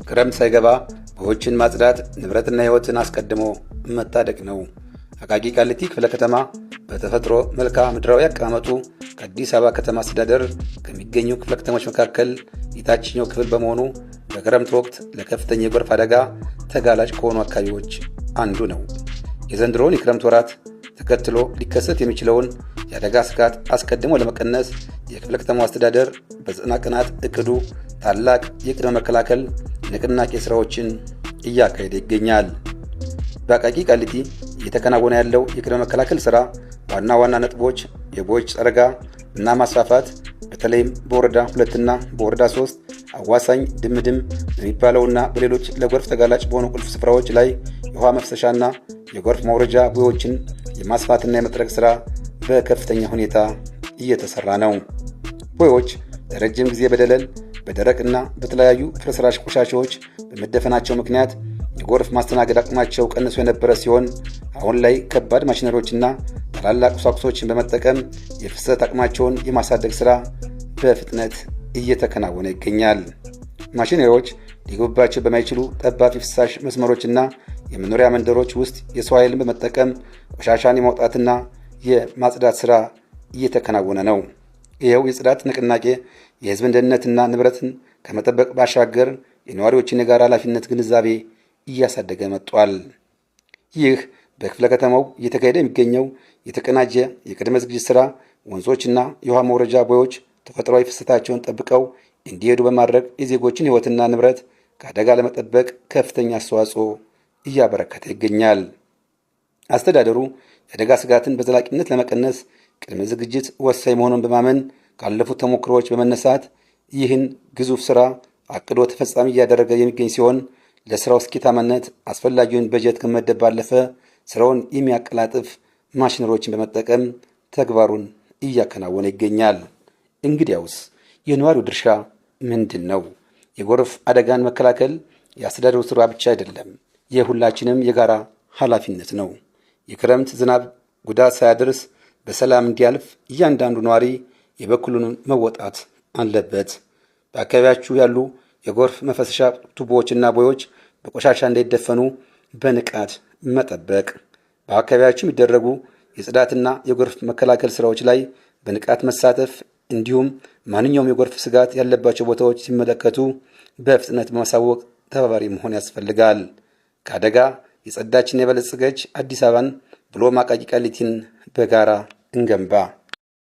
ክረምት ሳይገባ ቦዮችን ማጽዳት ንብረትና ሕይወትን አስቀድሞ መታደግ ነው። አቃቂ ቃሊቲ ክፍለ ከተማ በተፈጥሮ መልክዓ ምድራዊ አቀማመጡ ከአዲስ አበባ ከተማ አስተዳደር ከሚገኙ ክፍለ ከተሞች መካከል የታችኛው ክፍል በመሆኑ በክረምት ወቅት ለከፍተኛ የጎርፍ አደጋ ተጋላጭ ከሆኑ አካባቢዎች አንዱ ነው። የዘንድሮውን የክረምት ወራት ተከትሎ ሊከሰት የሚችለውን የአደጋ ስጋት አስቀድሞ ለመቀነስ የክፍለ ከተማው አስተዳደር በ90 ቀናት እቅዱ ታላቅ የቅድመ መከላከል ንቅናቄ ስራዎችን እያካሄደ ይገኛል። በአቃቂ ቃሊቲ እየተከናወነ ያለው የቅድመ መከላከል ስራ ዋና ዋና ነጥቦች የቦዮች ጠረጋ እና ማስፋፋት፣ በተለይም በወረዳ 2 እና በወረዳ 3 አዋሳኝ ድምድም በሚባለውና በሌሎች ለጎርፍ ተጋላጭ በሆኑ ቁልፍ ስፍራዎች ላይ የውሃ መፍሰሻና የጎርፍ መውረጃ ቦዮችን የማስፋትና የመጥረግ ስራ በከፍተኛ ሁኔታ እየተሰራ ነው። ቦዮች ለረጅም ጊዜ በደለል በደረቅና በተለያዩ ፍርስራሽ ቆሻሻዎች በመደፈናቸው ምክንያት የጎርፍ ማስተናገድ አቅማቸው ቀንሶ የነበረ ሲሆን አሁን ላይ ከባድ ማሽነሪዎችና ታላላቅ ቁሳቁሶችን በመጠቀም የፍሰት አቅማቸውን የማሳደግ ስራ በፍጥነት እየተከናወነ ይገኛል። ማሽነሪዎች ሊገቡባቸው በማይችሉ ጠባብ የፍሳሽ መስመሮችና የመኖሪያ መንደሮች ውስጥ የሰው ኃይልን በመጠቀም ቆሻሻን የማውጣትና የማጽዳት ስራ እየተከናወነ ነው። ይኸው የጽዳት ንቅናቄ የህዝብን ደህንነትና ንብረትን ከመጠበቅ ባሻገር የነዋሪዎችን የጋራ ኃላፊነት ግንዛቤ እያሳደገ መጥቷል። ይህ በክፍለ ከተማው እየተካሄደ የሚገኘው የተቀናጀ የቅድመ ዝግጅት ስራ ወንዞችና የውሃ መውረጃ ቦዮች ተፈጥሯዊ ፍሰታቸውን ጠብቀው እንዲሄዱ በማድረግ የዜጎችን ህይወትና ንብረት ከአደጋ ለመጠበቅ ከፍተኛ አስተዋጽኦ እያበረከተ ይገኛል። አስተዳደሩ የአደጋ ስጋትን በዘላቂነት ለመቀነስ ቅድመ ዝግጅት ወሳኝ መሆኑን በማመን ካለፉት ተሞክሮዎች በመነሳት ይህን ግዙፍ ስራ አቅዶ ተፈጻሚ እያደረገ የሚገኝ ሲሆን ለስራው ስኬታማነት አስፈላጊውን በጀት ከመመደብ ባለፈ ስራውን የሚያቀላጥፍ ማሽነሪዎችን በመጠቀም ተግባሩን እያከናወነ ይገኛል። እንግዲያውስ የነዋሪው ድርሻ ምንድን ነው? የጎርፍ አደጋን መከላከል የአስተዳደሩ ስራ ብቻ አይደለም፣ የሁላችንም የጋራ ኃላፊነት ነው። የክረምት ዝናብ ጉዳት ሳያደርስ በሰላም እንዲያልፍ እያንዳንዱ ነዋሪ የበኩሉን መወጣት አለበት። በአካባቢያችሁ ያሉ የጎርፍ መፈሰሻ ቱቦዎችና ቦዮች በቆሻሻ እንዳይደፈኑ በንቃት መጠበቅ፣ በአካባቢያችሁ የሚደረጉ የጽዳትና የጎርፍ መከላከል ስራዎች ላይ በንቃት መሳተፍ፣ እንዲሁም ማንኛውም የጎርፍ ስጋት ያለባቸው ቦታዎች ሲመለከቱ በፍጥነት በማሳወቅ ተባባሪ መሆን ያስፈልጋል። ከአደጋ የጸዳችና የበለጸገች አዲስ አበባን ብሎም አቃቂ ቃሊቲን በጋራ እንገንባ።